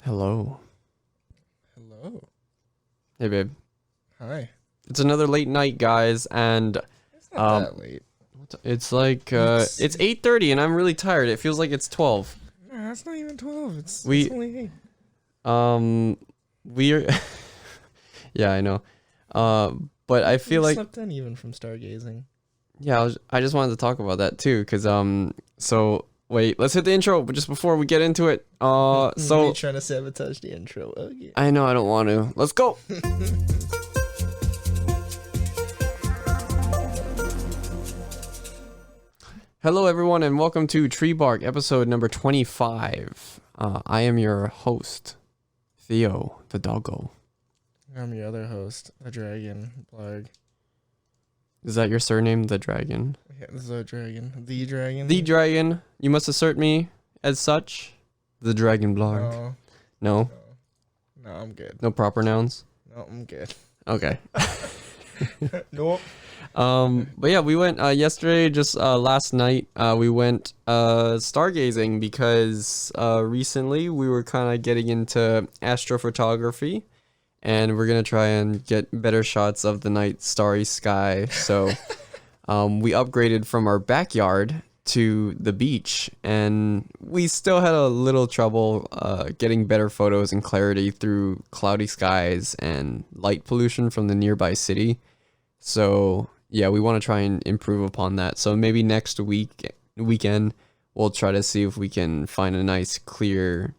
Hello. Hello. Hey, babe. Hi. It's another late night, guys, and It's not that late. it's like It's- it's 8:30, and I'm really tired. It feels like it's 12. No, it's not even 12. It's We- only 8. We're yeah, I know. But I feel We like slept in even from stargazing. yeah, I just wanted to talk about that too, cause so wait, let's hit the intro, but just before we get into it, Are so you trying to sabotage the intro? Oh, yeah. I know I don't want to. Let's go. Hello, everyone, and welcome to TreeBark, episode number 25. I am your host, Theo, the doggo. I'm your other host, the dragon, Blarg. Is that your surname, the dragon? Yeah, the dragon. The dragon. The dragon. You must assert me as such. The dragon Blarg. No, No? no, I'm good. No proper nouns? No, I'm good. Okay. Nope. But yeah, we went yesterday, just last night, we went stargazing because recently we were kind of getting into astrophotography, and we're gonna try and get better shots of the night starry sky. So we upgraded from our backyard to the beach, and we still had a little trouble getting better photos and clarity through cloudy skies and light pollution from the nearby city. So yeah, we want to try and improve upon that. So maybe next weekend we'll try to see if we can find a nice clear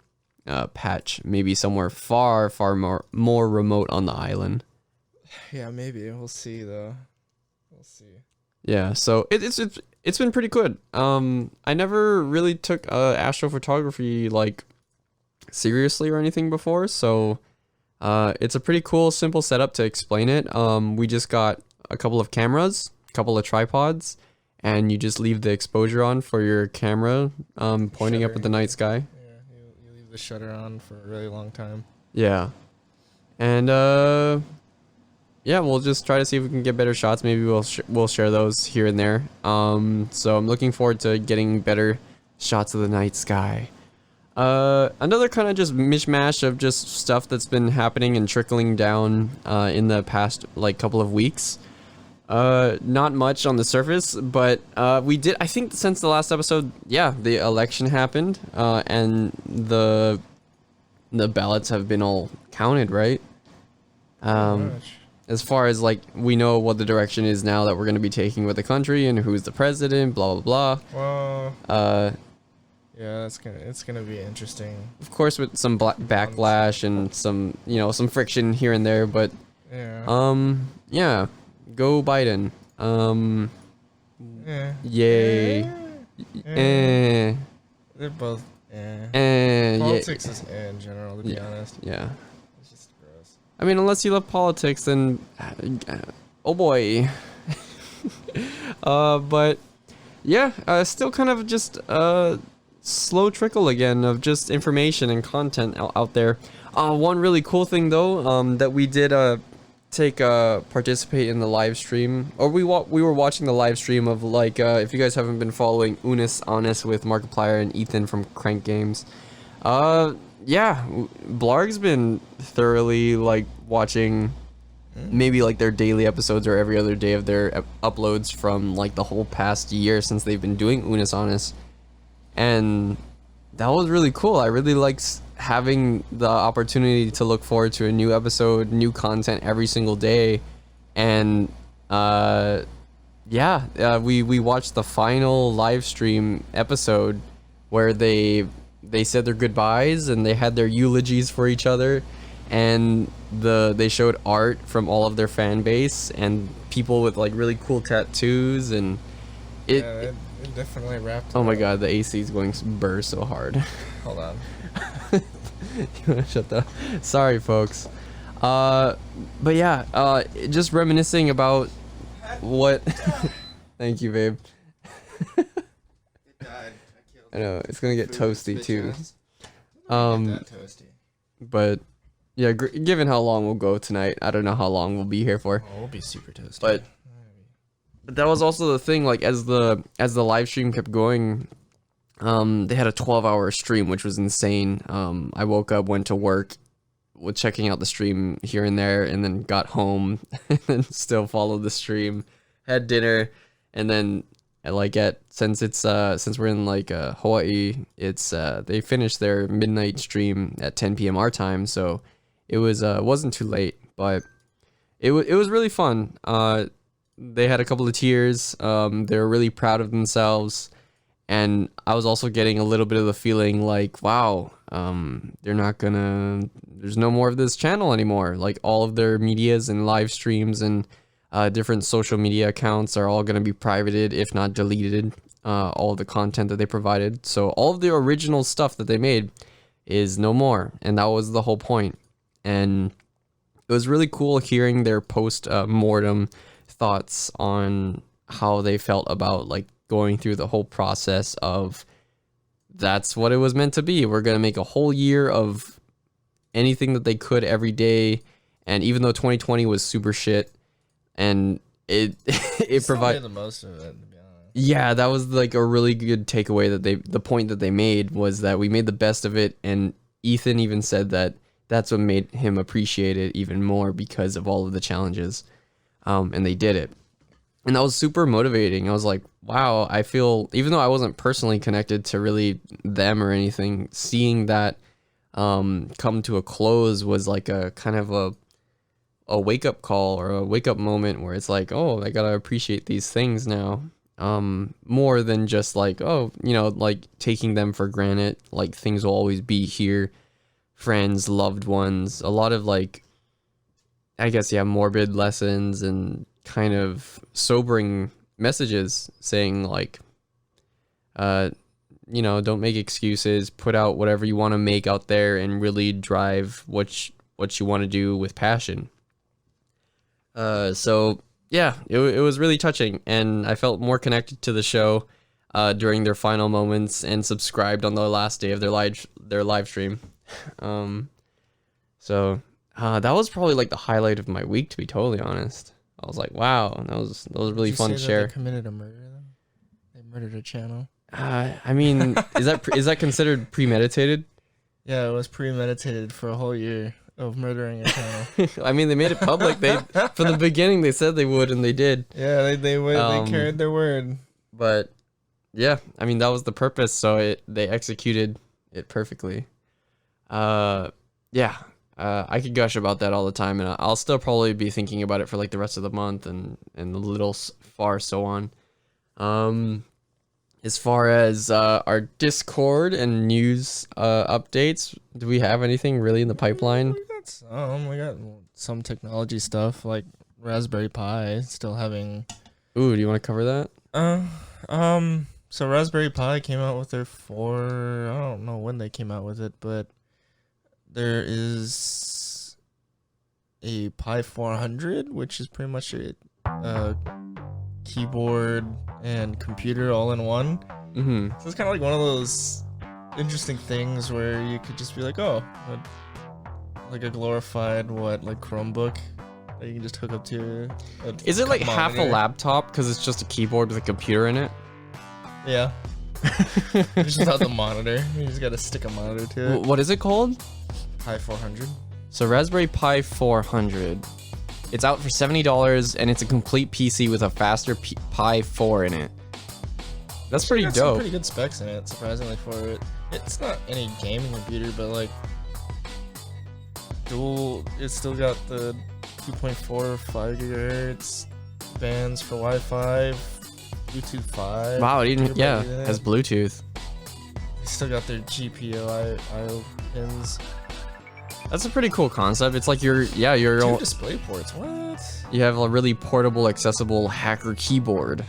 patch, maybe somewhere far more remote on the island. Yeah, maybe. We'll see, though. We'll see. Yeah, so it's been pretty good. I never really took astrophotography like seriously or anything before, so it's a pretty cool, simple setup to explain it. We just got a couple of cameras, a couple of tripods, and you just leave the exposure on for your camera, pointing up Shutter. at the night sky. Yeah, you leave the shutter on for a really long time. Yeah, and yeah, we'll just try to see if we can get better shots. Maybe we'll share those here and there. So I'm looking forward to getting better shots of the night sky. Another kind of just mishmash of just stuff that's been happening and trickling down in the past like couple of weeks. Not much on the surface, but we did, I think since the last episode, yeah, the election happened, and the ballots have been all counted, right? Much. As far as like we know what the direction is now that we're going to be taking with the country and who's the president, blah blah Well, blah. yeah, it's gonna be interesting. Of course with some backlash and some some friction here and there, but Yeah. yeah, go Biden. Yeah. Yay. Eh. They're both. Yeah. Politics is in general, to be honest. Yeah. It's just gross. I mean, unless you love politics, then oh boy. But yeah, still kind of just slow trickle again of just information and content out there. One really cool thing though, that we did participate in the live stream, or we were watching the live stream of like if you guys haven't been following Unis Honest with Markiplier and Ethan from Crank Games. Yeah, Blarg's been thoroughly like watching maybe like their daily episodes or every other day of their uploads from like the whole past year since they've been doing Unis Honest. And that was really cool. I really liked having the opportunity to look forward to a new episode, new content every single day. And yeah, we watched the final live stream episode where they said their goodbyes and they had their eulogies for each other, and they showed art from all of their fan base and people with like really cool tattoos, and It definitely wrapped. oh my up. god, the AC is going burr so hard. Hold on. You wanna shut the sorry folks. But yeah, just reminiscing about what thank you, babe. It died. I know it's gonna get toasty too. That toasty. But yeah, given how long we'll go tonight, I don't know how long we'll be here for. Oh, we'll be super toasty. But that was also the thing, like as the live stream kept going, They had a 12-hour stream, which was insane. I woke up, went to work, was checking out the stream here and there, and then got home and then still followed the stream, had dinner, and then since we're in like Hawaii, it's they finished their midnight stream at 10 p.m. our time, so it wasn't too late, but it was really fun. They had a couple of tears. They were really proud of themselves. And I was also getting a little bit of the feeling like, wow, there's no more of this channel anymore. Like all of their medias and live streams and different social media accounts are all going to be privated, if not deleted, all of the content that they provided. So all of the original stuff that they made is no more. And that was the whole point. And it was really cool hearing their post-mortem thoughts on how they felt about like going through the whole process of that's what it was meant to be. We're going to make a whole year of anything that they could every day. And even though 2020 was super shit and it provided the most of it, to be honest. Yeah, that was like a really good takeaway the point that they made was that we made the best of it. And Ethan even said that that's what made him appreciate it even more because of all of the challenges. And they did it. And that was super motivating. I was like, wow, I feel, even though I wasn't personally connected to really them or anything, seeing that come to a close was like a kind of a wake-up call or a wake-up moment where it's like, oh, I gotta appreciate these things now. More than just like, oh, like taking them for granted, like things will always be here, friends, loved ones, a lot of like, I guess, yeah, morbid lessons and kind of sobering messages saying like, don't make excuses, put out whatever you want to make out there and really drive what you want to do with passion. So yeah, it was really touching and I felt more connected to the show during their final moments and subscribed on the last day of their live stream. So that was probably like the highlight of my week, to be totally honest. I was like, wow, that was really fun to share. They committed a murder then? They murdered a channel. I mean, is that considered premeditated? Yeah, it was premeditated for a whole year of murdering a channel. I mean, they made it public. From the beginning they said they would, and they did. Yeah, they would. They carried their word. But yeah, I mean that was the purpose, so they executed it perfectly. Yeah. I could gush about that all the time, and I'll still probably be thinking about it for like the rest of the month and a little far so on. As far as our Discord and news updates, do we have anything really in the pipeline? We got some technology stuff like Raspberry Pi still having. Ooh, do you want to cover that? So Raspberry Pi came out with their I don't know when they came out with it, but there is a Pi 400, which is pretty much a keyboard and computer all in one. Mm-hmm. So it's kind of like one of those interesting things where you could just be like, oh, like a glorified Chromebook that you can just hook up to. Is it like half a laptop because it's just a keyboard with a computer in it? Yeah. Just without the monitor. You just gotta stick a monitor to it. What is it called? Pi 400. So Raspberry Pi 400. It's out for $70 and it's a complete PC with a faster Pi 4 in it. That's pretty dope. Some pretty good specs in it, surprisingly for it. It's not any gaming computer, but like it's still got the 2.45 gigahertz bands for Wi-Fi, Bluetooth 5. Wow, it has Bluetooth. They still got their GPIO IO pins. That's a pretty cool concept. It's like your Two own display ports. What? You have a really portable, accessible hacker keyboard.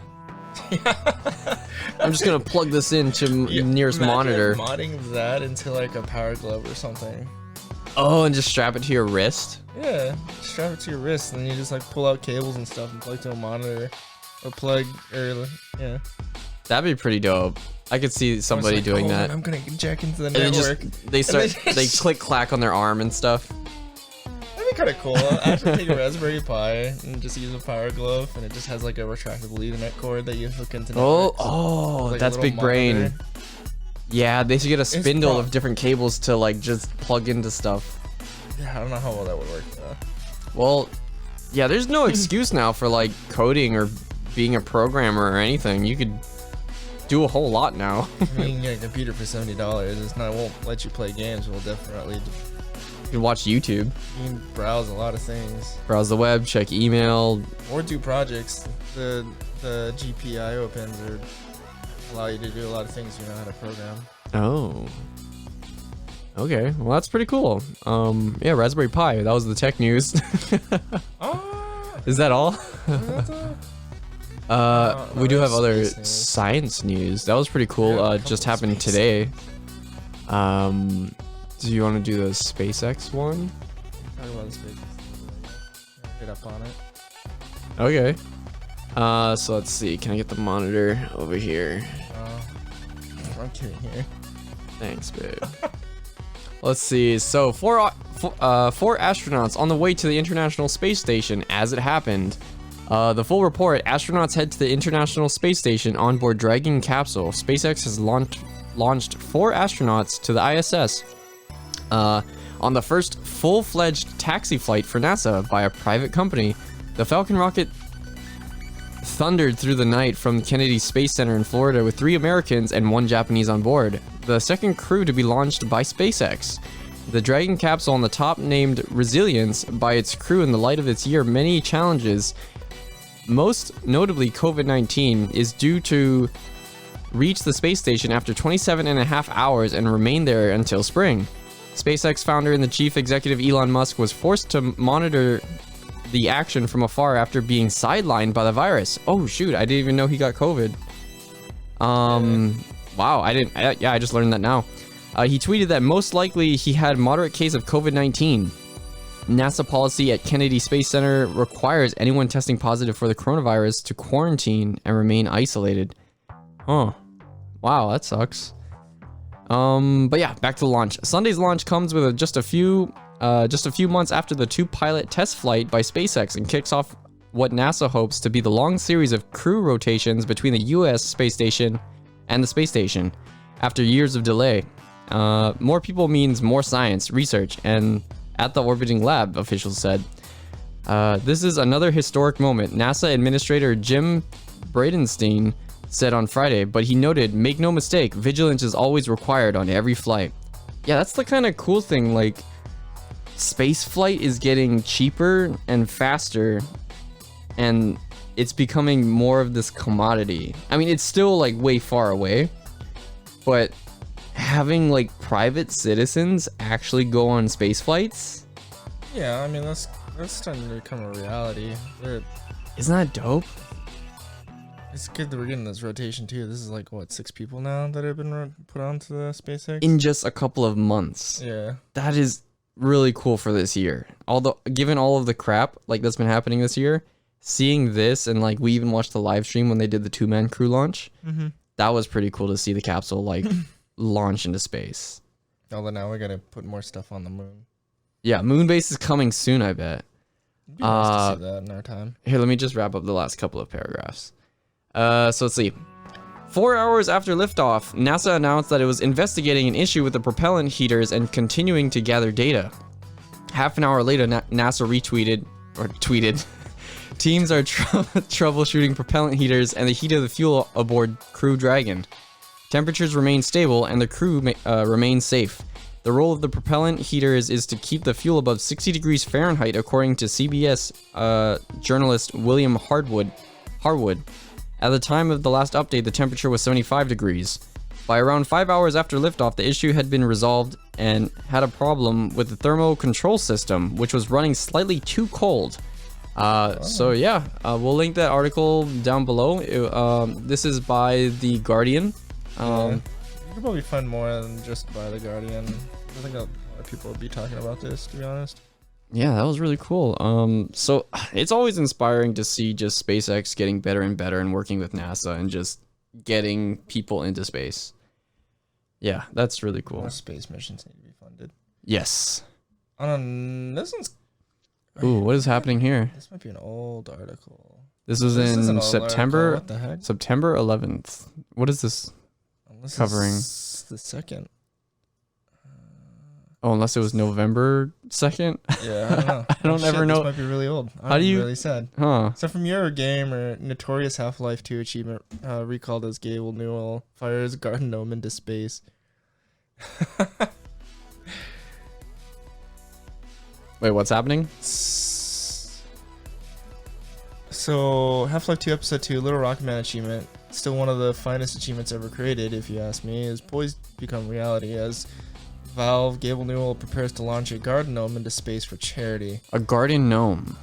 I'm just gonna plug this into nearest monitor. Modding that into like a power glove or something. Oh, and just strap it to your wrist. Yeah, strap it to your wrist, and then you just like pull out cables and stuff and plug to a monitor, or yeah. That'd be pretty dope. I could see somebody doing that. I'm gonna jack into the and network. They click clack on their arm and stuff. That'd be kind of cool. I have to take a Raspberry Pi and just use a power glove, and it just has like a retractable Ethernet cord that you hook into networks. Oh, like that's big brain. Yeah, they should get a spindle of different cables to like just plug into stuff. Yeah, I don't know how well that would work though. Well, yeah, there's no excuse now for like coding or being a programmer or anything. You could do a whole lot now. I mean, you can get a computer for $70. It won't let you play games. It will definitely. You can watch YouTube. You can browse a lot of things. Browse the web, check email. Or do projects. The GPIO pins allow you to do a lot of things you know how to program. Oh. Okay, well that's pretty cool. Yeah, Raspberry Pi. That was the tech news. Is that all? We do have other science news. That was pretty cool. Yeah, just happened today. Do you want to do the SpaceX one? Talk about the SpaceX. Get up on it. Okay. So let's see. Can I get the monitor over here? I'm kidding here. Thanks, babe. Let's see. So four astronauts on the way to the International Space Station as it happened. The full report: astronauts head to the International Space Station on board Dragon capsule. SpaceX has launched 4 astronauts to the ISS on the first full-fledged taxi flight for NASA by a private company. The Falcon rocket thundered through the night from Kennedy Space Center in Florida with 3 Americans and 1 Japanese on board, the second crew to be launched by SpaceX. The Dragon capsule on the top, named Resilience by its crew in the light of its many challenges, most notably COVID-19, is due to reach the space station after 27.5 hours and remain there until spring. SpaceX founder and the chief executive Elon Musk was forced to monitor the action from afar after being sidelined by the virus. Oh shoot, I didn't even know he got COVID. Wow, I just learned that now. He tweeted that most likely he had moderate case of COVID-19. NASA policy at Kennedy Space Center requires anyone testing positive for the coronavirus to quarantine and remain isolated. Huh. Wow, that sucks. But yeah, back to the launch. Sunday's launch comes with just a few months after the 2-pilot test flight by SpaceX and kicks off what NASA hopes to be the long series of crew rotations between the U.S. space station and the space station. After years of delay, more people means more science, research, and at the orbiting lab, officials said. This is another historic moment, NASA Administrator Jim Bridenstine said on Friday, but he noted, make no mistake, vigilance is always required on every flight. Yeah, that's the kind of cool thing, like, space flight is getting cheaper and faster, and it's becoming more of this commodity. I mean, it's still, like, way far away, but having, like, private citizens actually go on space flights? Yeah, I mean, that's starting to become a reality. Isn't that dope? It's good that we're getting this rotation too. This is like what, 6 people now that have been put onto the SpaceX in just a couple of months. Yeah, that is really cool for this year. Although, given all of the crap like that's been happening this year, seeing this and like we even watched the live stream when they did the 2-man crew launch. That was pretty cool to see the capsule like launch into space. Although now we gotta put more stuff on the moon. Yeah, moon base is coming soon, I bet. It'd be nice to see that in our time. Here, let me just wrap up the last couple of paragraphs. So let's see. 4 hours after liftoff, NASA announced that it was investigating an issue with the propellant heaters and continuing to gather data. Half an hour later, NASA tweeted, teams are troubleshooting propellant heaters and the heat of the fuel aboard Crew Dragon. Temperatures remain stable and the crew remains safe. The role of the propellant heaters is to keep the fuel above 60 degrees Fahrenheit, according to CBS journalist William Harwood. At the time of the last update, the temperature was 75 degrees. By around 5 hours after liftoff, the issue had been resolved and had a problem with the thermal control system, which was running slightly too cold. So yeah, we'll link that article down below. This is by The Guardian. You can probably find more than just by The Guardian. I think a lot of people will be talking about this, to be honest. Yeah, that was really cool. So it's always inspiring to see just SpaceX getting better and better and working with NASA and just getting people into space. Yeah, that's really cool. More space missions need to be funded. Yes. This one's... Ooh, what is happening here? This might be an old article. This was in September. What the heck? September 11th. What is this? Unless covering? it's the second. Oh, unless it was November 2nd. Yeah, I don't know. I don't ever know. This might be really old. How do you? Really sad. Huh? So from Eurogame or Notorious Half-Life 2 achievement recalled as Gable Newell fires garden gnome into space. Wait, what's happening? So Half-Life 2 Episode 2 Little Rocket Man achievement, still one of the finest achievements ever created, if you ask me, is poised to become reality as Valve Gable Newell prepares to launch a garden gnome into space for charity. A garden gnome.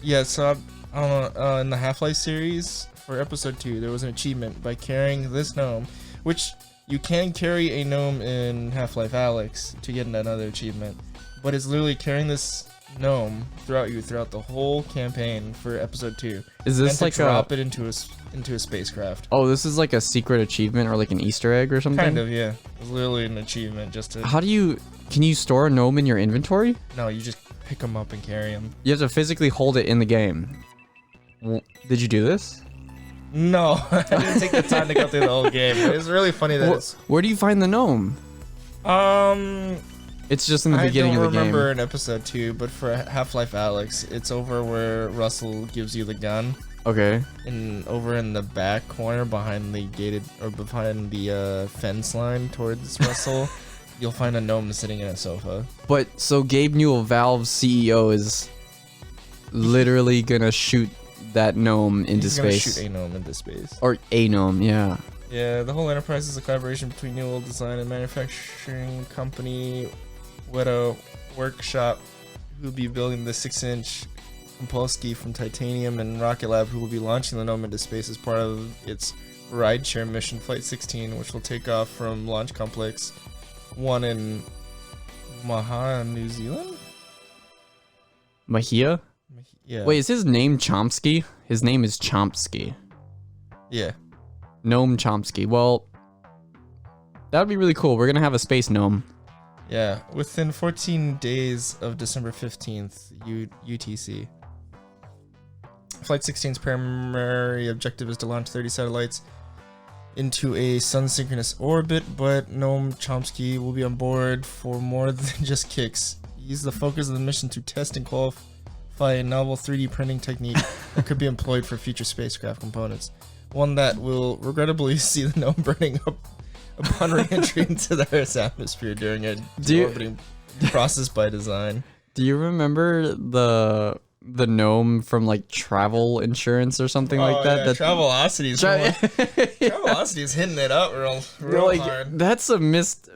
Yeah, so I don't know, in the Half-Life series for Episode 2, there was an achievement by carrying this gnome, which you can carry a gnome in Half-Life Alyx to get another achievement, but it's literally carrying this gnome throughout the whole campaign for Episode 2. Is this and like to drop it into a spacecraft? Oh, this is like a secret achievement or like an Easter egg or something? Kind of, yeah. It's literally an achievement just to... How do you... Can you store a gnome in your inventory? No, you just pick them up and carry them. You have to physically hold it in the game. Did you do this? No, I didn't take the time to go through the whole game. It's really funny that Where do you find the gnome? It's just in the beginning of the game. I don't remember in Episode 2, but for Half-Life Alyx, it's over where Russell gives you the gun. Okay. And over in the back corner behind the fence line towards Russell, you'll find a gnome sitting in a sofa. But so Gabe Newell, Valve's CEO, is literally gonna shoot that gnome into space. He's gonna shoot a gnome into space. Or a gnome, yeah. Yeah, the whole enterprise is a collaboration between Newell Design and Manufacturing Company, Weta Workshop, who will be building the 6-inch Kompulsky from Titanium, and Rocket Lab, who will be launching the gnome into space as part of its rideshare mission Flight 16, which will take off from Launch Complex 1 in Maha, New Zealand? Mahia? Yeah. Wait, is his name Chomsky? His name is Chomsky. Yeah. Gnome Chomsky. Well, that would be really cool. We're gonna have a space gnome. Yeah, within 14 days of December 15th, UTC. Flight 16's primary objective is to launch 30 satellites into a sun-synchronous orbit, but Noam Chomsky will be on board for more than just kicks. He's the focus of the mission to test and qualify a novel 3D printing technique that could be employed for future spacecraft components. One that will regrettably see the gnome burning up upon re-entry into the Earth's atmosphere during a deorbiting process by design. Do you remember the gnome from like travel insurance or something like that? Yeah, Travelocity's Travelocity's hitting it up real like, hard. That's a missed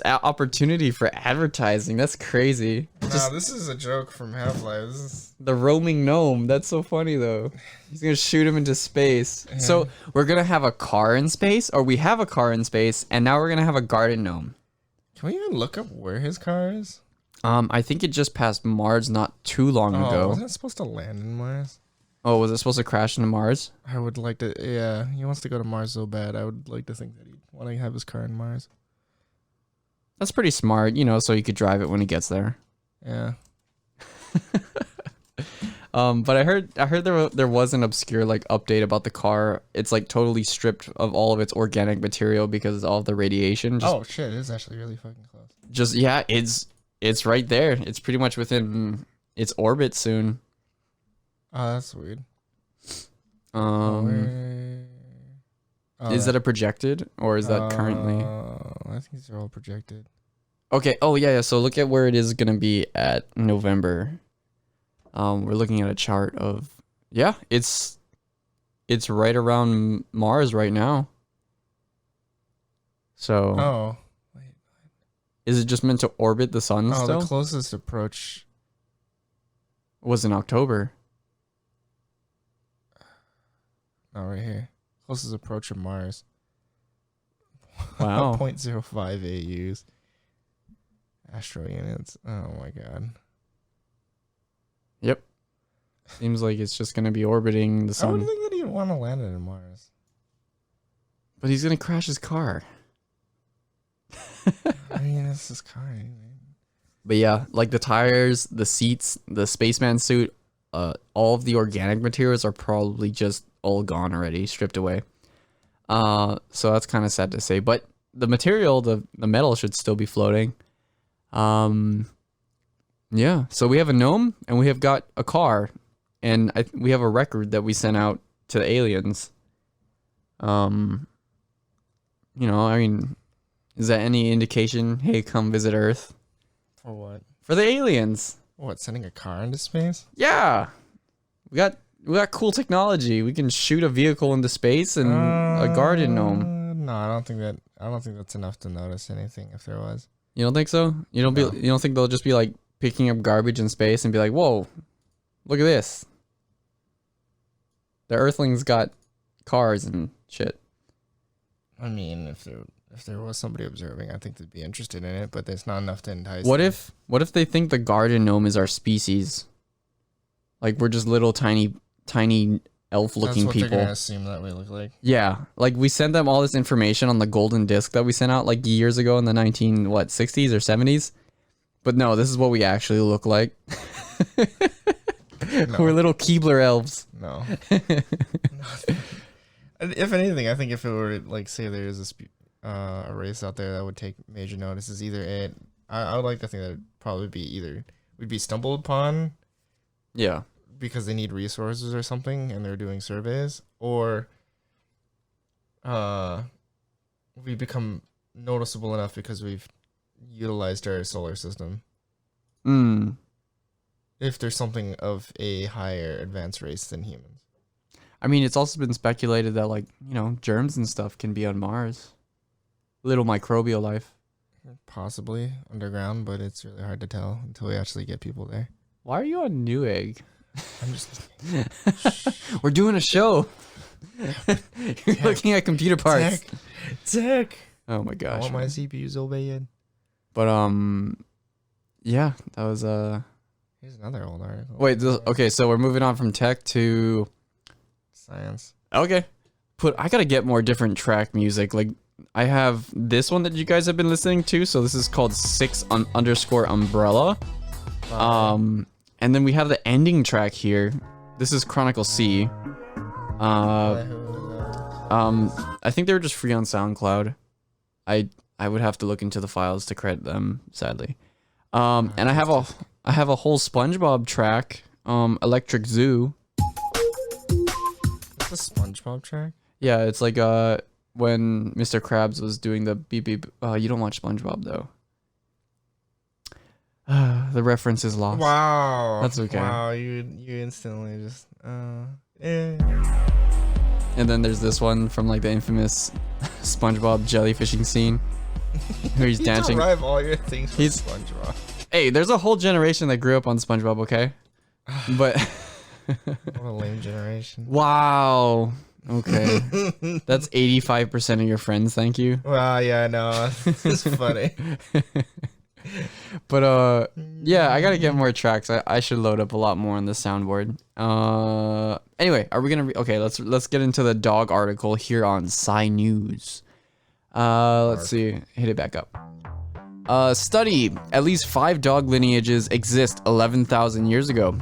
opportunity for advertising. That's crazy. Nah, this is a joke from Half-Life. The roaming gnome. That's so funny though. He's gonna shoot him into space. Yeah. So we're gonna have a car in space, or we have a car in space, and now we're gonna have a garden gnome. Can we even look up where his car is? I think it just passed Mars not too long ago. Wasn't it supposed to land in Mars? Oh, was it supposed to crash into Mars? I would like to. Yeah, he wants to go to Mars so bad. I would like to think that he'd want to have his car in Mars. That's pretty smart, so he could drive it when he gets there. Yeah. But I heard there was an obscure like update about the car. It's like totally stripped of all of its organic material because of all of the radiation. Oh shit! It's actually really fucking close. It's right there. It's pretty much within its orbit soon. Oh, that's weird. Is that a projected or is that currently? I think these are all projected. Okay. Oh yeah. So look at where it is gonna be at November. We're looking at a chart of it's right around Mars right now. So is it just meant to orbit the sun still? The closest approach was in October. Oh, right here. Closest approach of Mars. Wow. 0.05 AUs. Astro units. Oh my god. Yep. Seems like it's just going to be orbiting the sun. I wouldn't think that he'd want to land it in Mars. But he's going to crash his car. I mean, it's his car. But yeah, like the tires, the seats, the spaceman suit, all of the organic materials are probably just all gone already, stripped away. So that's kind of sad to say. But the material, the metal should still be floating. Yeah. So we have a gnome and we have got a car, and we have a record that we sent out to the aliens. You know, I mean, is that any indication? Hey, come visit Earth. For what? For the aliens. What? Sending a car into space? Yeah. We got cool technology. We can shoot a vehicle into space and a garden gnome. No, I don't think that's enough to notice anything. If there was, you don't think so? You don't think they'll just be like picking up garbage in space and be like, "Whoa, look at this." The Earthlings got cars and shit. I mean, if there was somebody observing, I think they'd be interested in it, but there's not enough to entice What them. if they think the garden gnome is our species? Like we're just little tiny elf-looking That's what people. they're gonna assume that we look like. Yeah, like we sent them all this information on the golden disc that we sent out like years ago in the 60s or 70s. But no, this is what we actually look like. No. We're little Keebler elves. No. If anything, I think if it were like, say there is a race out there that would take major notice, is either I would like to think that it'd probably be either we'd be stumbled upon, Yeah. because they need resources or something and they're doing surveys, or we become noticeable enough because we've utilized our solar system. If there's something of a higher advanced race than humans. I mean, it's also been speculated that, like, you know, germs and stuff can be on Mars. Little microbial life. Possibly underground, but it's really hard to tell until we actually get people there. Why are you on Newegg? I'm just We're doing a show. You're looking at computer parts. Tech. Oh my I gosh. want my man. CPUs obeyed. But yeah, that was Here's another old article. Wait, okay, so we're moving on from tech to Science. okay. I gotta get more different track music. Like I have this one that you guys have been listening to. So this is called 6_ umbrella. And then we have the ending track here. This is Chronicle C. I think they were just free on SoundCloud. I would have to look into the files to credit them, sadly. And I have a whole SpongeBob track, Electric Zoo. That's a SpongeBob track? Yeah, it's like when Mr. Krabs was doing the beep beep. You don't watch SpongeBob though. The reference is lost. Wow. That's okay. Wow, you instantly just And then there's this one from like the infamous SpongeBob jellyfishing scene where he's dancing. You derive all your things from SpongeBob. Hey, there's a whole generation that grew up on SpongeBob, okay? But What a lame generation. wow. Okay. That's 85% of your friends, thank you. Well, yeah, no, it's funny. But yeah, I gotta get more tracks. I should load up a lot more on the soundboard. Anyway, are we gonna okay, let's get into the dog article here on Sci News. Let's see. Hit it back up. Study. At least 5 dog lineages exist 11,000 years ago.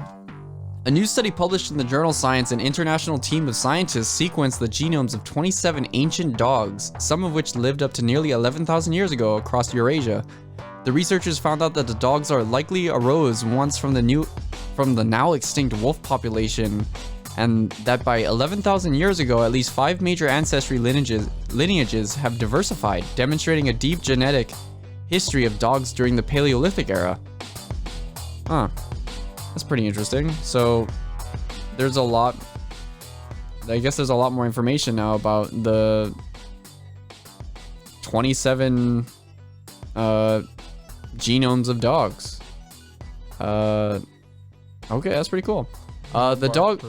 A new study published in the journal Science, an international team of scientists sequenced the genomes of 27 ancient dogs, some of which lived up to nearly 11,000 years ago across Eurasia. The researchers found out that the dogs are likely arose once from the now extinct wolf population, and that by 11,000 years ago, at least 5 major ancestry lineages have diversified, demonstrating a deep genetic history of dogs during the Paleolithic era. Huh. That's pretty interesting. So there's a lot, I guess there's a lot more information now about the 27 genomes of dogs. Okay, that's pretty cool. The dog,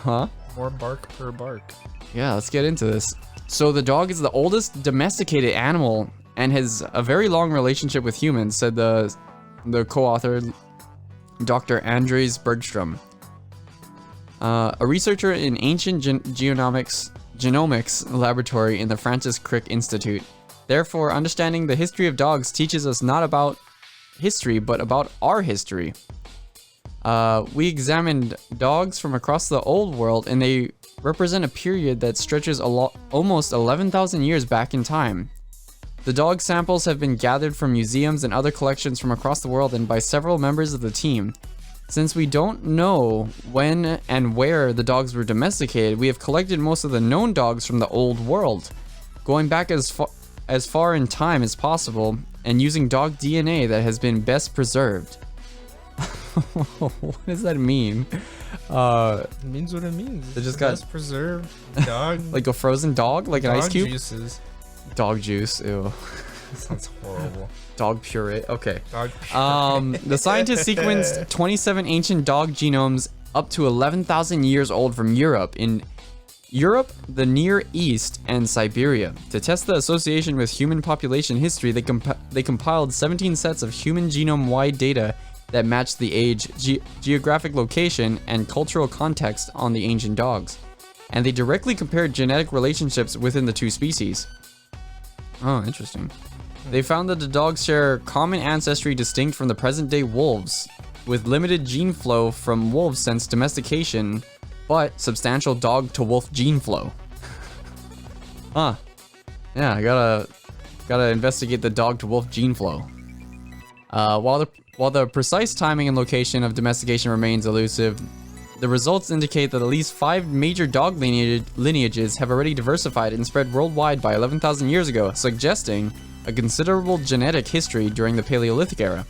huh? More bark per bark. Yeah, let's get into this. So the dog is the oldest domesticated animal and has a very long relationship with humans, said the co-author Dr. Andres Bergstrom, a researcher in ancient genomics laboratory in the Francis Crick Institute. Therefore, understanding the history of dogs teaches us not about history, but about our history. We examined dogs from across the old world, and they represent a period that stretches almost 11,000 years back in time. The dog samples have been gathered from museums and other collections from across the world and by several members of the team. Since we don't know when and where the dogs were domesticated, we have collected most of the known dogs from the old world, going back as far in time as possible and using dog DNA that has been best preserved. What does that mean? It means what it means. They just got best preserved dog. like a frozen dog, like an ice cube. Juices. Dog juice. Ew. That sounds horrible. Dog puree. Okay. Dog puree. The scientists sequenced 27 ancient dog genomes up to 11,000 years old from Europe, the Near East, and Siberia. To test the association with human population history, they compiled 17 sets of human genome-wide data that matched the age, geographic location, and cultural context on the ancient dogs. And they directly compared genetic relationships within the two species. Oh, interesting. They found that the dogs share common ancestry distinct from the present-day wolves, with limited gene flow from wolves since domestication, but substantial dog-to-wolf gene flow. Huh. Yeah, I gotta investigate the dog-to-wolf gene flow. While the precise timing and location of domestication remains elusive, the results indicate that at least 5 major dog lineages have already diversified and spread worldwide by 11,000 years ago, suggesting a considerable genetic history during the Paleolithic era.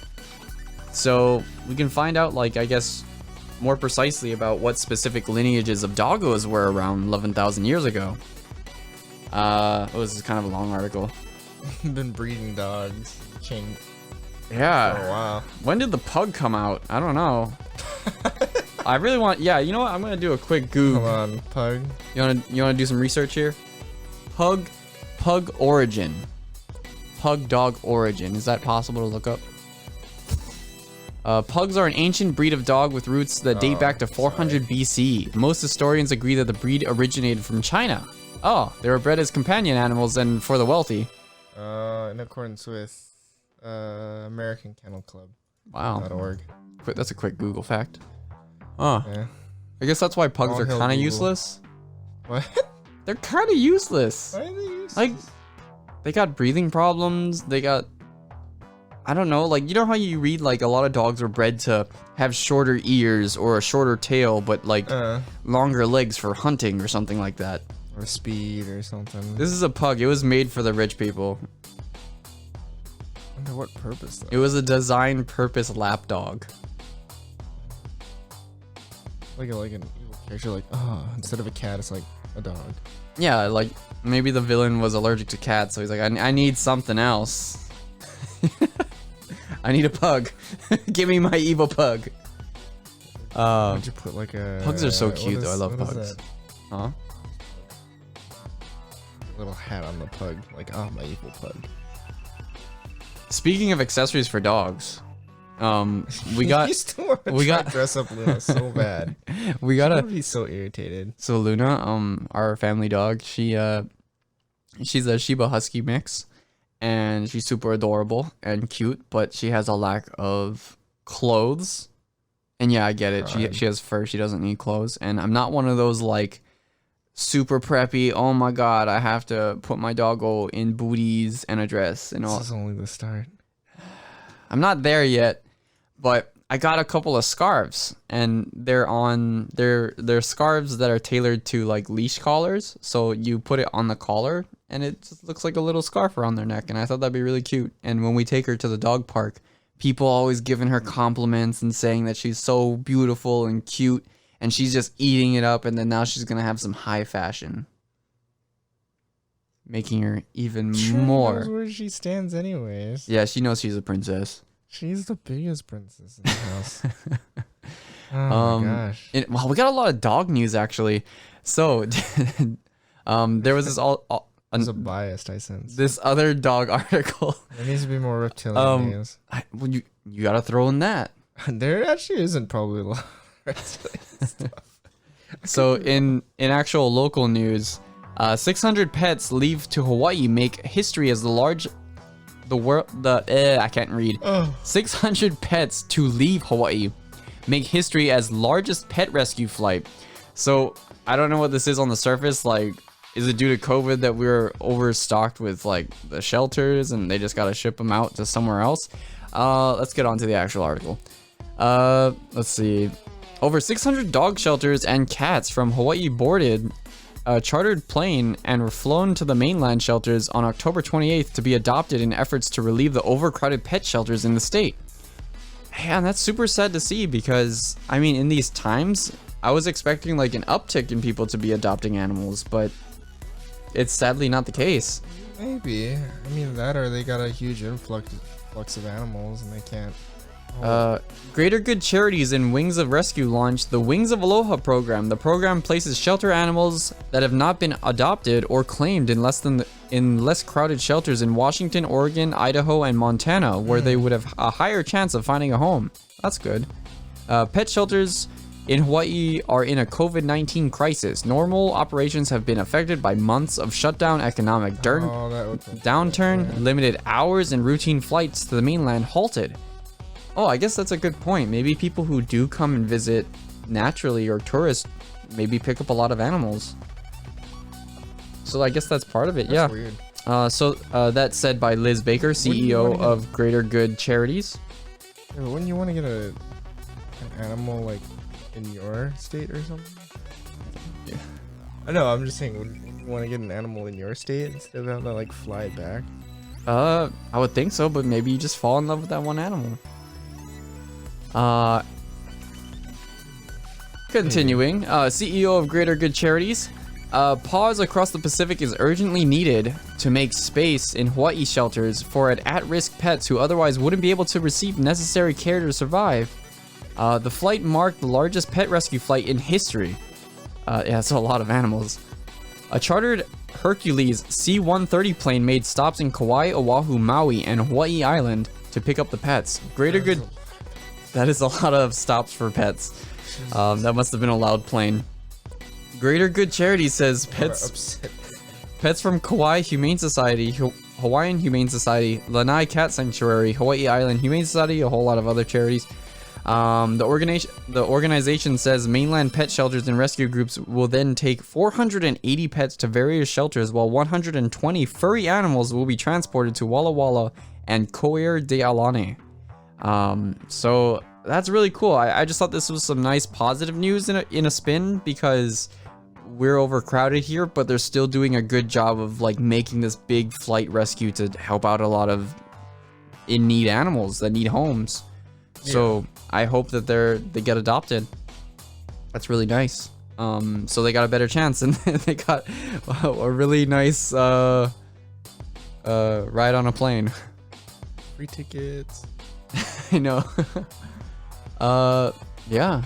So we can find out, like, I guess, more precisely about what specific lineages of doggos were around 11,000 years ago. This is kind of a long article. Been breeding dogs. Yeah. For a while. When did the pug come out? I don't know. I really want. Yeah, you know what? I'm gonna do a quick Google. Come on, pug. You wanna do some research here? Pug origin. Pug dog origin. Is that possible to look up? Pugs are an ancient breed of dog with roots that date back to 400 BC. Most historians agree that the breed originated from China. Oh, they were bred as companion animals and for the wealthy. In accordance with American Kennel Club. Wow. .org. That's a quick Google fact. Oh. Yeah. I guess that's why pugs are kind of useless. What? They're kind of useless. Why are they useless? Like, they got breathing problems. They got, I don't know, like, you know how you read, like, a lot of dogs are bred to have shorter ears or a shorter tail, but, like, longer legs for hunting or something like that. Or speed or something. This is a pug. It was made for the rich people. Under what purpose, though? It was a design purpose lap dog. Like an evil character, like, instead of a cat, it's like a dog. Yeah, like, maybe the villain was allergic to cats, so he's like, I need something else. I need a pug. Give me my evil pug. Why'd you put like a... Pugs are so cute, though. I love pugs. Huh? A little hat on the pug. Like, oh, my evil pug. Speaking of accessories for dogs, we got You still want to dress up Luna so bad. we got I'd be so irritated. So Luna, our family dog, she's a Shiba Husky mix, and she's super adorable and cute, but she has a lack of clothes. And yeah, I get it. She has fur. She doesn't need clothes. And I'm not one of those like super preppy. Oh my god, I have to put my doggo in booties and a dress and all. This is only the start. I'm not there yet, but I got a couple of scarves, and they're scarves that are tailored to like leash collars. So you put it on the collar, and it just looks like a little scarf around their neck. And I thought that'd be really cute. And when we take her to the dog park, people always giving her compliments and saying that she's so beautiful and cute, and she's just eating it up. And then now she's gonna have some high fashion, making her even more. Knows where she stands, anyways. Yeah, she knows she's a princess. She's the biggest princess in the house. Oh my gosh. Well, we got a lot of dog news actually. So, there was this There's a biased, I sense. this other dog article. There needs to be more reptilian news. Well, you gotta throw in that. There actually isn't probably a lot of reptilian stuff. So in actual local news, 600 pets leave to Hawaii make history as I can't read. 600 pets to leave Hawaii make history as largest pet rescue flight. So I don't know what this is on the surface. Like, Is it due to COVID that we're overstocked with like the shelters and they just got to ship them out to somewhere else? Let's get on to the actual article. Let's see. Over 600 dog shelters and cats from Hawaii boarded a chartered plane and were flown to the mainland shelters on October 28th to be adopted in efforts to relieve the overcrowded pet shelters in the state. And that's super sad to see because, I mean, in these times, I was expecting like an uptick in people to be adopting animals, but it's sadly not the case. Maybe. I mean, that or they got a huge influx of animals and they can't. Greater Good Charities and Wings of Rescue launched the Wings of Aloha program. The program places shelter animals that have not been adopted or claimed in less crowded shelters in Washington, Oregon, Idaho, and Montana, where they would have a higher chance of finding a home. That's good. Pet shelters in Hawaii are in a COVID-19 crisis. Normal operations have been affected by months of shutdown, economic downturn, limited hours, and routine flights to the mainland halted. Oh, I guess that's a good point. Maybe people who do come and visit naturally or tourists maybe pick up a lot of animals. So I guess that's part of it. That's yeah. weird. So that's said by Liz Baker, CEO of Greater Good Charities. Yeah, wouldn't you want to get an animal like in your state or something? Yeah. I know. I'm just saying, wouldn't you want to get an animal in your state instead of having to like fly it back? I would think so, but maybe you just fall in love with that one animal. Continuing, CEO of Greater Good Charities, pause across the Pacific is urgently needed to make space in Hawaii shelters for at-risk pets who otherwise wouldn't be able to receive necessary care to survive. The flight marked the largest pet rescue flight in history. Yeah, so a lot of animals. A chartered Hercules C-130 plane made stops in Kauai, Oahu, Maui, and Hawaii Island to pick up the pets. Greater Good... That is a lot of stops for pets. That must have been a loud plane. Greater Good Charity says pets from Kauai Humane Society, Hawaiian Humane Society, Lanai Cat Sanctuary, Hawaii Island Humane Society, a whole lot of other charities. The organization says mainland pet shelters and rescue groups will then take 480 pets to various shelters, while 120 furry animals will be transported to Walla Walla and Ko'er de Alane. So that's really cool. I just thought this was some nice positive news in a spin, because we're overcrowded here, but they're still doing a good job of like making this big flight rescue to help out a lot of in-need animals that need homes. Yeah. So I hope that they get adopted. That's really nice. So they got a better chance, and they got a really nice ride on a plane. Free tickets. I know. Yeah.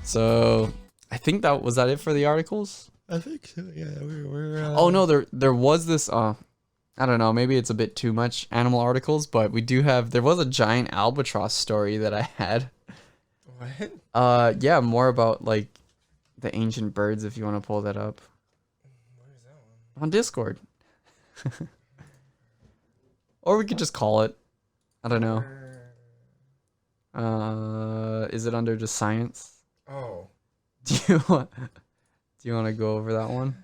So I think that was it for the articles. I think so. Yeah, we're Oh no, there was this. I don't know. Maybe it's a bit too much animal articles, but there was a giant albatross story that I had. What? Yeah, more about like the ancient birds. If you want to pull that up. Where is that one? On Discord. Or we could just call it. I don't know. Is it under just science? Oh. Do you want to go over that one?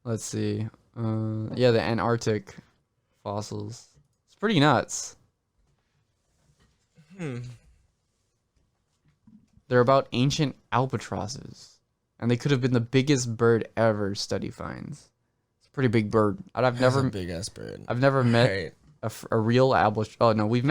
Let's see. Yeah, the Antarctic fossils. It's pretty nuts. They're about ancient albatrosses, and they could have been the biggest bird ever. Study finds. It's a pretty big bird. I've never a big ass bird. I've never met a real albatross. Oh no, we've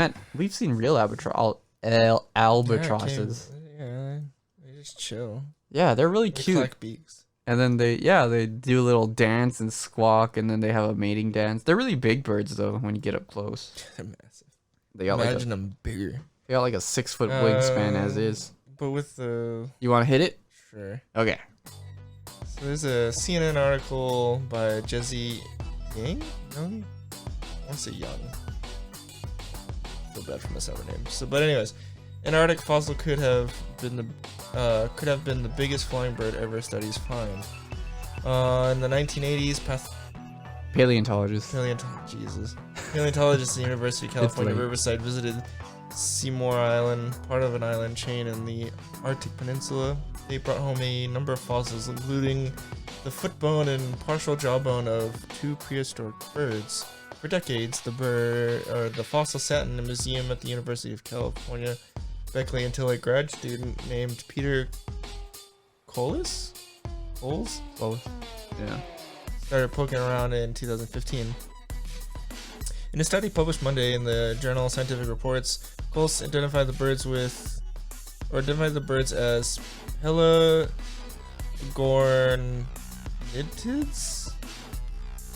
seen real albatrosses. Yeah, they just chill. Yeah, they're really cute. Like beaks. And then they do a little dance and squawk, and then they have a mating dance. They're really big birds though when you get up close. They're massive. They got Imagine them bigger. They got like a 6-foot wingspan as is. But with the... You want to hit it? Sure. Okay. So there's a CNN article by Jesse Yang? Young? I want to say Young. Feel bad for messing up her name. So, but anyways, an Arctic fossil could have been the biggest flying bird ever, studies find. In the 1980s, Paleontologist. Jesus. Paleontologists at the University of California, late. Riverside visited Seymour Island, part of an island chain in the Arctic Peninsula. They brought home a number of fossils, including the foot bone and partial jawbone of 2 prehistoric birds. For decades, the fossil sat in a museum at the University of California, Berkeley, until a grad student named Peter Coles Yeah. started poking around in 2015. In a study published Monday in the journal Scientific Reports, Coles identified the birds as pelagornithids.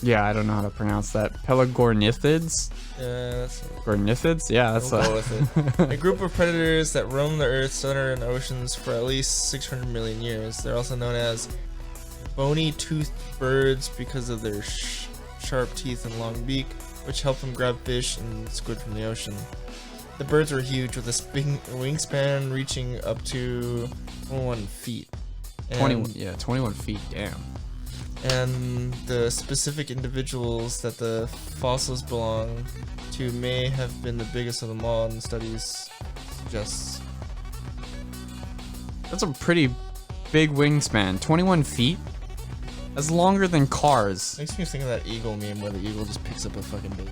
Yeah, I don't know how to pronounce that. Pelagornithids? Yeah, that's Gornithids? Yeah, that's we'll go with it. A group of predators that roam the Earth's southern oceans for at least 600 million years. They're also known as bony-toothed birds because of their sharp teeth and long beak, which help them grab fish and squid from the ocean. The birds were huge, with a wingspan reaching up to 21 feet. 21 feet, damn. And the specific individuals that the fossils belong to may have been the biggest of them all, and studies suggests. That's a pretty big wingspan. 21 feet? That's longer than cars. Makes me think of that eagle meme where the eagle just picks up a fucking baby.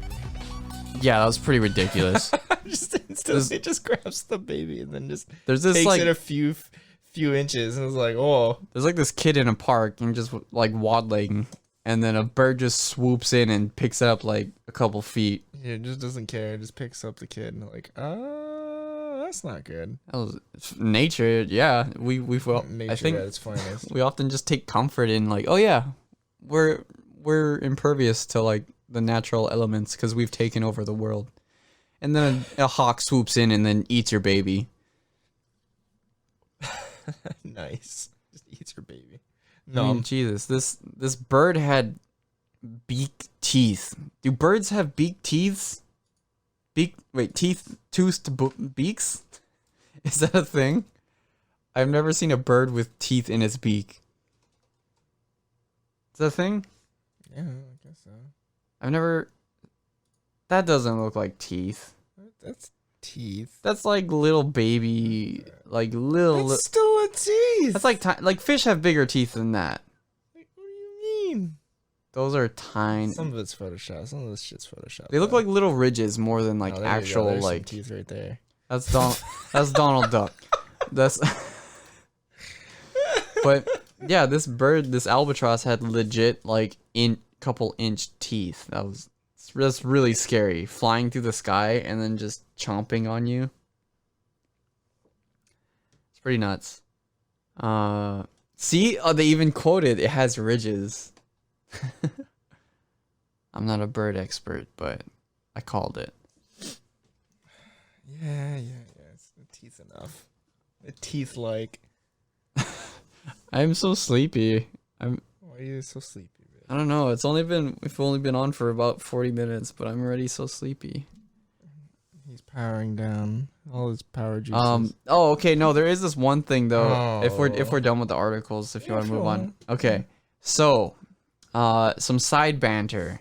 Yeah, that was pretty ridiculous. Just instantly just grabs the baby and then just There's this takes like it a few inches, and it's like, oh. there's like this kid in a park and just like waddling, and then a bird just swoops in and picks it up like a couple feet. Yeah, it just doesn't care. It just picks up the kid and like, that's not good. That was nature. Yeah, we've Nature I think at its finest. we often just take comfort in like, oh yeah, we're impervious to like the natural elements because we've taken over the world. And then a hawk swoops in and then eats your baby. Nice. Just eats your baby. I No, mean, Jesus, this bird had beak teeth. Do birds have beak teeth? Toothed beaks? Is that a thing? I've never seen a bird with teeth in its beak. Is that a thing? yeah, I guess so. I've never. That doesn't look like teeth. That's teeth. That's like little baby, like little. That's still a teeth. That's like fish have bigger teeth than that. Like, what do you mean? Those are tiny. Some of it's Photoshop. Some of this shit's Photoshop. They look like little ridges more than like Oh, there you go. actual There's some like. teeth right there. That's Donald Duck. That's. But yeah, this bird, this albatross had legit like couple inch teeth. That's really scary. Flying through the sky and then just chomping on you. It's pretty nuts. See, they even quoted it has ridges. I'm not a bird expert, but I called it. Yeah. It's the teeth enough. The teeth like. I'm so sleepy. Why are you so sleepy, man? I don't know. We've only been on for about 40 minutes, but I'm already so sleepy. He's powering down all his power juices. Oh, okay. No, there is this one thing though. If Oh. we're done with the articles, if you Yeah, want to if you move on. want. Okay. So, some side banter.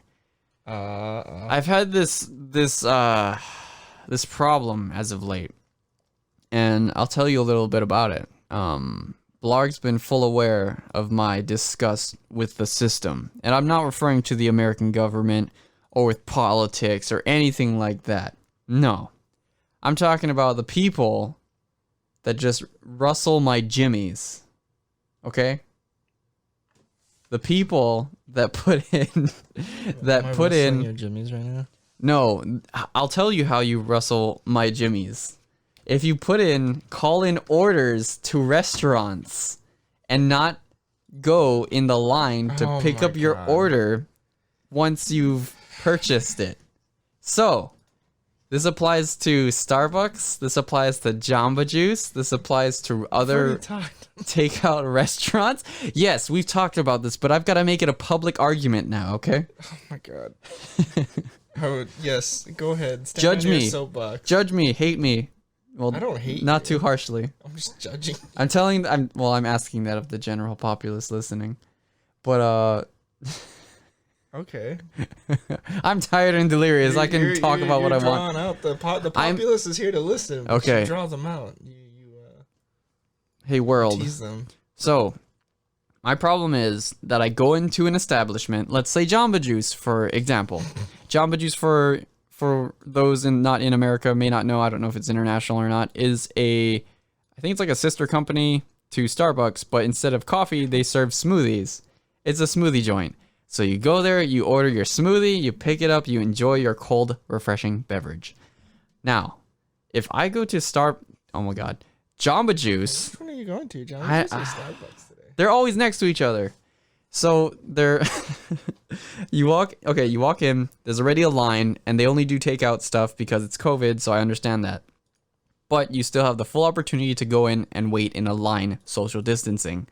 I've had this problem as of late, and I'll tell you a little bit about it. Blarg's been full aware of my disgust with the system, and I'm not referring to the American government or with politics or anything like that. No, I'm talking about the people that just rustle my jimmies. Okay? The people that put in Am I rustling your jimmies right now? No, I'll tell you how you rustle my jimmies. If you call in orders to restaurants and not go in the line to Oh pick my up your God. order once you've purchased it. So, this applies to Starbucks, this applies to Jamba Juice, this applies to other takeout restaurants. Yes, we've talked about this, but I've got to make it a public argument now, okay? Oh my god. Yes, go ahead. Stand Judge on your me. soapbox. Judge me, hate me. Well, I don't hate not you. too harshly. I'm just judging. I'm asking that of the general populace listening. But Okay. I'm tired and delirious. I can talk about what I want. Out. The populace is here to listen. Okay. You draw them out. Hey, world. Tease them. So, my problem is that I go into an establishment, let's say Jamba Juice, for example. Jamba Juice, for those not in America may not know, I don't know if it's international or not, I think it's like a sister company to Starbucks, but instead of coffee, they serve smoothies. It's a smoothie joint. So you go there, you order your smoothie, you pick it up, you enjoy your cold, refreshing beverage. Now, if I go to oh my god, Jamba Juice. Which one are you going to, Jamba Juice or Starbucks today? They're always next to each other. So they're you walk in, there's already a line, and they only do takeout stuff because it's COVID, so I understand that. But you still have the full opportunity to go in and wait in a line, social distancing.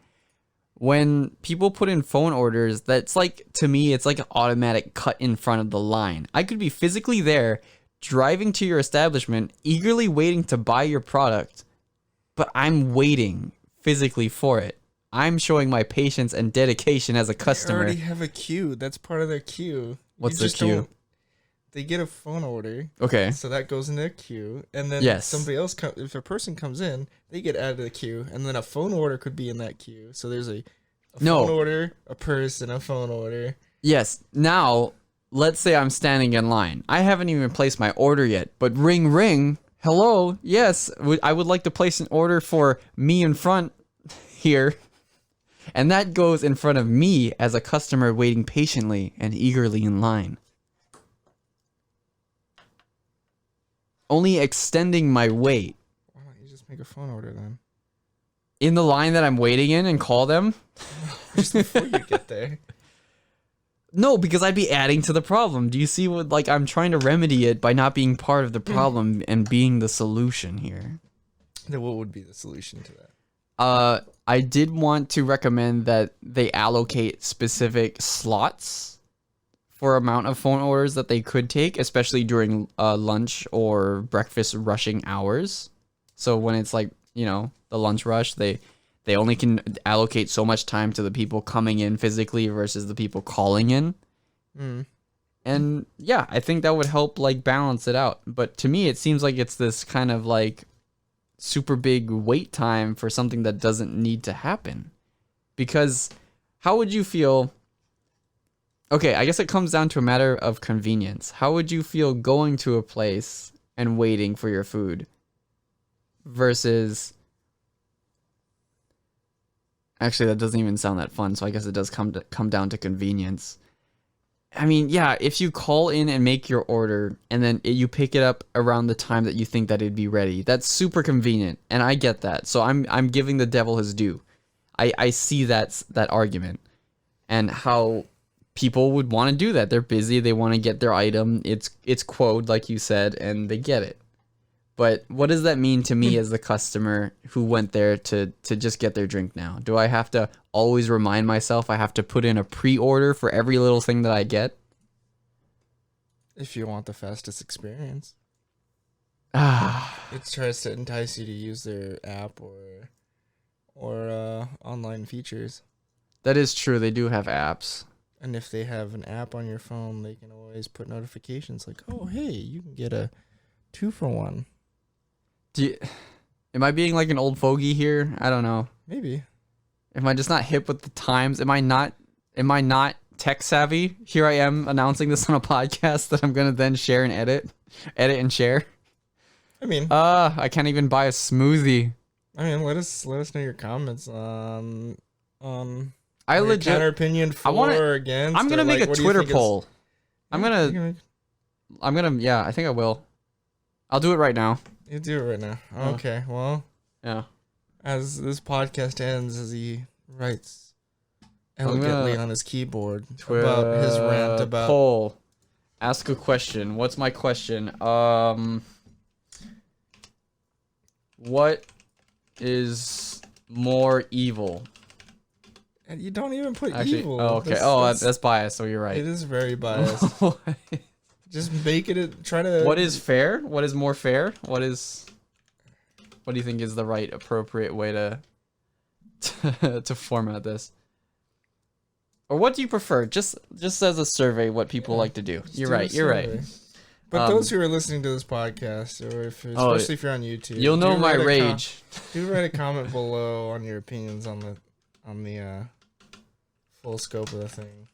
When people put in phone orders, that's like, to me, it's like an automatic cut in front of the line. I could be physically there, driving to your establishment, eagerly waiting to buy your product, but I'm waiting physically for it. I'm showing my patience and dedication as a customer. They already have a queue. That's part of their queue. What's the queue? They get a phone order. Okay. So that goes in their queue. And then somebody else, if a person comes in, they get added to the queue. And then a phone order could be in that queue. So there's a phone order, a person, a phone order. Yes. Now, let's say I'm standing in line. I haven't even placed my order yet. But ring, ring. Hello. Yes. I would like to place an order for me in front here. And that goes in front of me as a customer waiting patiently and eagerly in line. Only extending my wait. Why don't you just make a phone order then? In the line that I'm waiting in and call them? Just before you get there. No, because I'd be adding to the problem. Do you see what, like, I'm trying to remedy it by not being part of the problem and being the solution here? Then what would be the solution to that? I did want to recommend that they allocate specific slots for amount of phone orders that they could take, especially during lunch or breakfast rushing hours. So when it's like, the lunch rush, they only can allocate so much time to the people coming in physically versus the people calling in. And yeah, I think that would help like balance it out. But to me, it seems like it's this kind of like super big wait time for something that doesn't need to happen. Because how would you feel? Okay, I guess it comes down to a matter of convenience. How would you feel going to a place and waiting for your food versus... Actually, that doesn't even sound that fun, so I guess it does come down to convenience. I mean, yeah, if you call in and make your order and then you pick it up around the time that you think that it'd be ready, that's super convenient, and I get that. So I'm giving the devil his due. I see that argument and how people would want to do that. They're busy, they want to get their item. It's quoted, like you said, and they get it. But what does that mean to me as the customer who went there to just get their drink now? Do I have to always remind myself I have to put in a pre-order for every little thing that I get? If you want the fastest experience. Ah, It tries to entice you to use their app or online features. that is true. They do have apps. And if they have an app on your phone, they can always put notifications like, oh, hey, you can get a 2-for-1. Am I being like an old fogey here? I don't know. Maybe. Am I just not hip with the times? Am I not tech savvy? Here I am announcing this on a podcast that I'm gonna then share and edit and share. I mean, I can't even buy a smoothie. let us know your comments on I your legit counter opinion for or against. I'm gonna or, make like, a what do you Twitter think is- poll. I'm gonna yeah, I think I will. I'll do it right now. You do it right now. Yeah. Okay, well, Yeah. as this podcast ends, as he writes elegantly on his keyboard about his rant about poll. Ask a question. What's my question? What is more evil? And you don't even put Actually, evil. oh, okay. That's biased, so you're right. It is very biased. Just make it. Try to. What is fair? What is more fair? What do you think is the right, appropriate way to format this? Or what do you prefer? Just as a survey, what people like to do. You're right. But those who are listening to this podcast, or especially if you're on YouTube, you'll know my rage. Do write a comment below on your opinions on the full scope of the thing.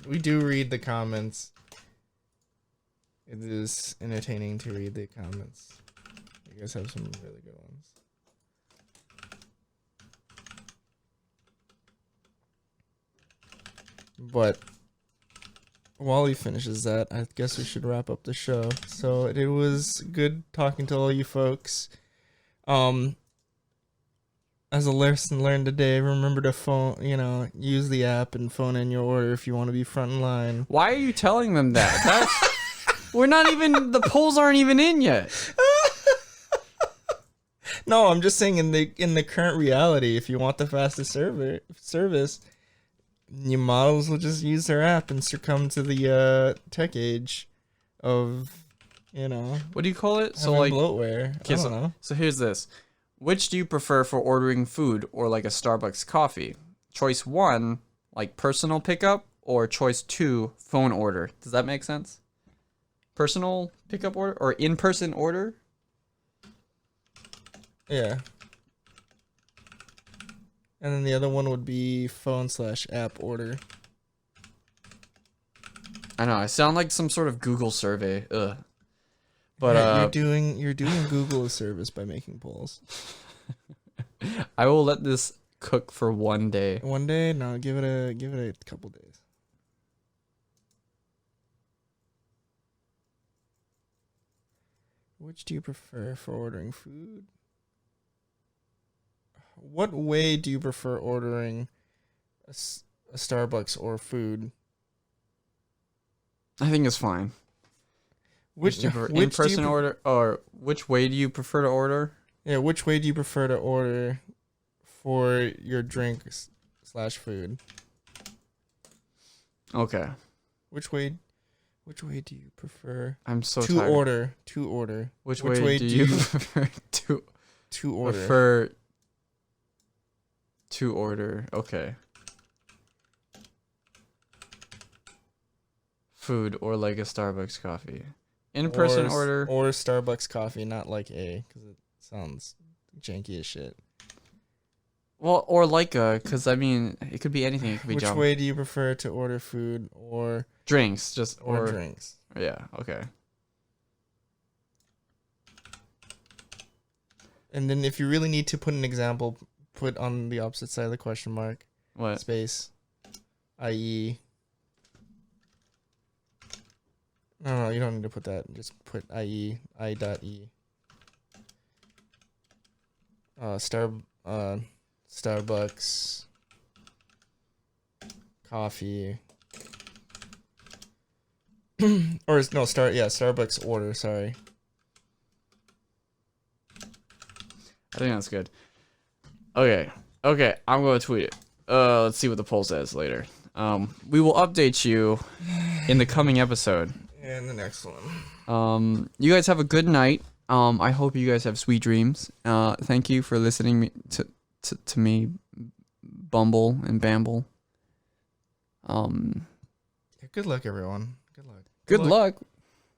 We do read the comments. It is entertaining to read the comments. You guys have some really good ones. But while he finishes that, I guess we should wrap up the show. So it was good talking to all you folks. As a lesson learned today, remember to use the app and phone in your order if you want to be front in line. Why are you telling them that? The polls aren't even in yet. No, I'm just saying in the current reality, if you want the fastest service, your models will just use their app and succumb to the tech age of, What do you call it? So like bloatware. Okay, I don't know. So here's this. Which do you prefer for ordering food or like a Starbucks coffee? Choice 1, like personal pickup, or choice 2, phone order. Does that make sense? Personal pickup order or in-person order? Yeah. And then the other one would be phone/app order. I know, I sound like some sort of Google survey. Ugh. But yeah, you're doing Google a service by making polls. I will let this cook for one day. One day? No, give it a couple days. Which do you prefer for ordering food? What way do you prefer ordering a Starbucks or food? I think it's fine. Which do you prefer, in-person order, or which way do you prefer to order? Yeah, which way do you prefer to order for your drink/food? Okay. Which way do you prefer? I'm so to tired. order. Which way do you prefer to order? Prefer to order. Okay. Food or like a Starbucks coffee. In-person order or Starbucks coffee, not like because it sounds janky as shit. Well, or like because I mean, it could be anything. It could be Which way do you prefer to order food or drinks? Or drinks. Yeah. Okay. And then if you really need to put an example, put on the opposite side of the question mark. What? Space. I.e. No, you don't need to put that. Just put i.e. I.e. Starbucks coffee Starbucks order, sorry. I think that's good. Okay, I'm going to tweet it. Let's see what the poll says later. We will update you in the coming episode. And the next one. You guys have a good night. I hope you guys have sweet dreams. Thank you for listening to me bumble and bamble. Good luck, everyone. Good luck.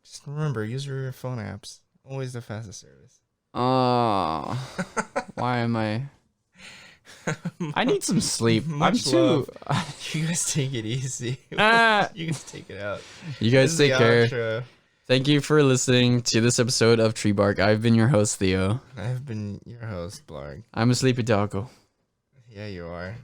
Just remember, use your phone apps. Always the fastest service. Why am I? I need some sleep. I'm too. You guys take it easy. You guys take it out. You guys take care. Outro. Thank you for listening to this episode of TreeBark. I've been your host, Theo. I've been your host, Blarg. I'm a sleepy doggo. Yeah, you are.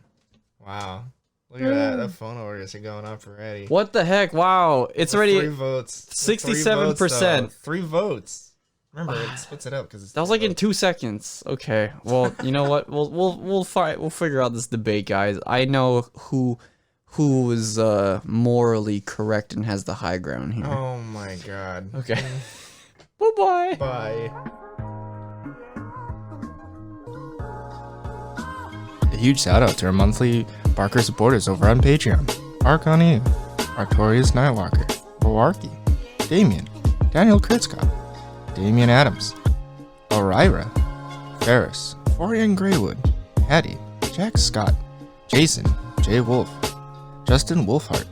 Wow. Look at that. The phone orders are going up already. What the heck? Wow. It's already 3 votes. 67%. 3 votes. Remember, it splits it up because that was like in 2 seconds. Okay. Well, you know what? We'll figure out this debate, guys. I know who is morally correct and has the high ground here. Oh my god. Okay. Bye-bye. Bye. A huge shout out to our monthly Barker supporters over on Patreon. Arconi, Artorius Nightwalker, Bawarki, Damien, Daniel Kurtzkopf, Damian Adams, Orira, Ferris, Florian Graywood, Hattie, Jack Scott, Jason, Jay Wolf, Justin Wolfhart,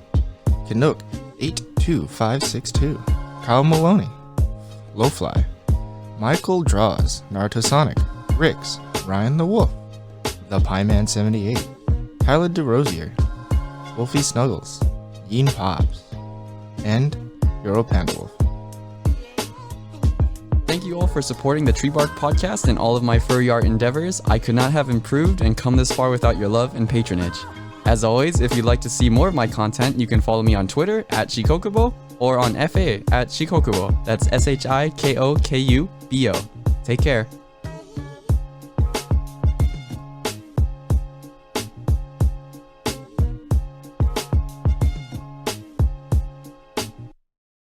Canuck 82562, Kyle Maloney, Lowfly, Michael Draws, Naruto Sonic, Rix, Ryan the Wolf, The Pieman 78, Tyler DeRosier, Wolfie Snuggles, Yeen Pops, and Euro Panda Wolf. Thank you all for supporting the TreeBark podcast and all of my furry art endeavors. I could not have improved and come this far without your love and patronage. As always, if you'd like to see more of my content, you can follow me on Twitter at Shikokubo or on FA at Shikokubo. That's SHIKOKUBO. Take care.